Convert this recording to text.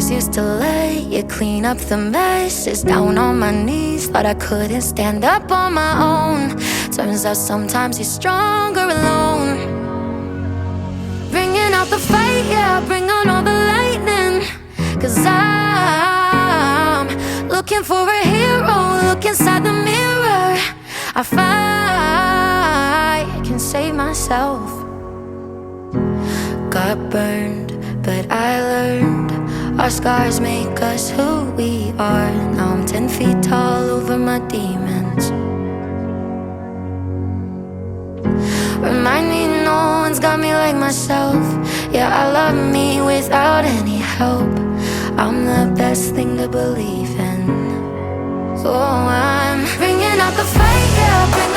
always used to let you clean up the messes. Down on my knees, thought I couldn't stand up on my own. Turns out sometimes you're stronger alone. Bringing out the fight, yeah, bring on all the lightning. 'Cause I'm looking for a hero. Look inside the mirror, I find I can save myself. Got burned, but I learned. Our scars make us who we are. Now I'm 10 feet tall over my demons. Remind me no one's got me like myself. Yeah, I love me without any help. I'm the best thing to believe in. So I'm bringing out the fight, yeah, bring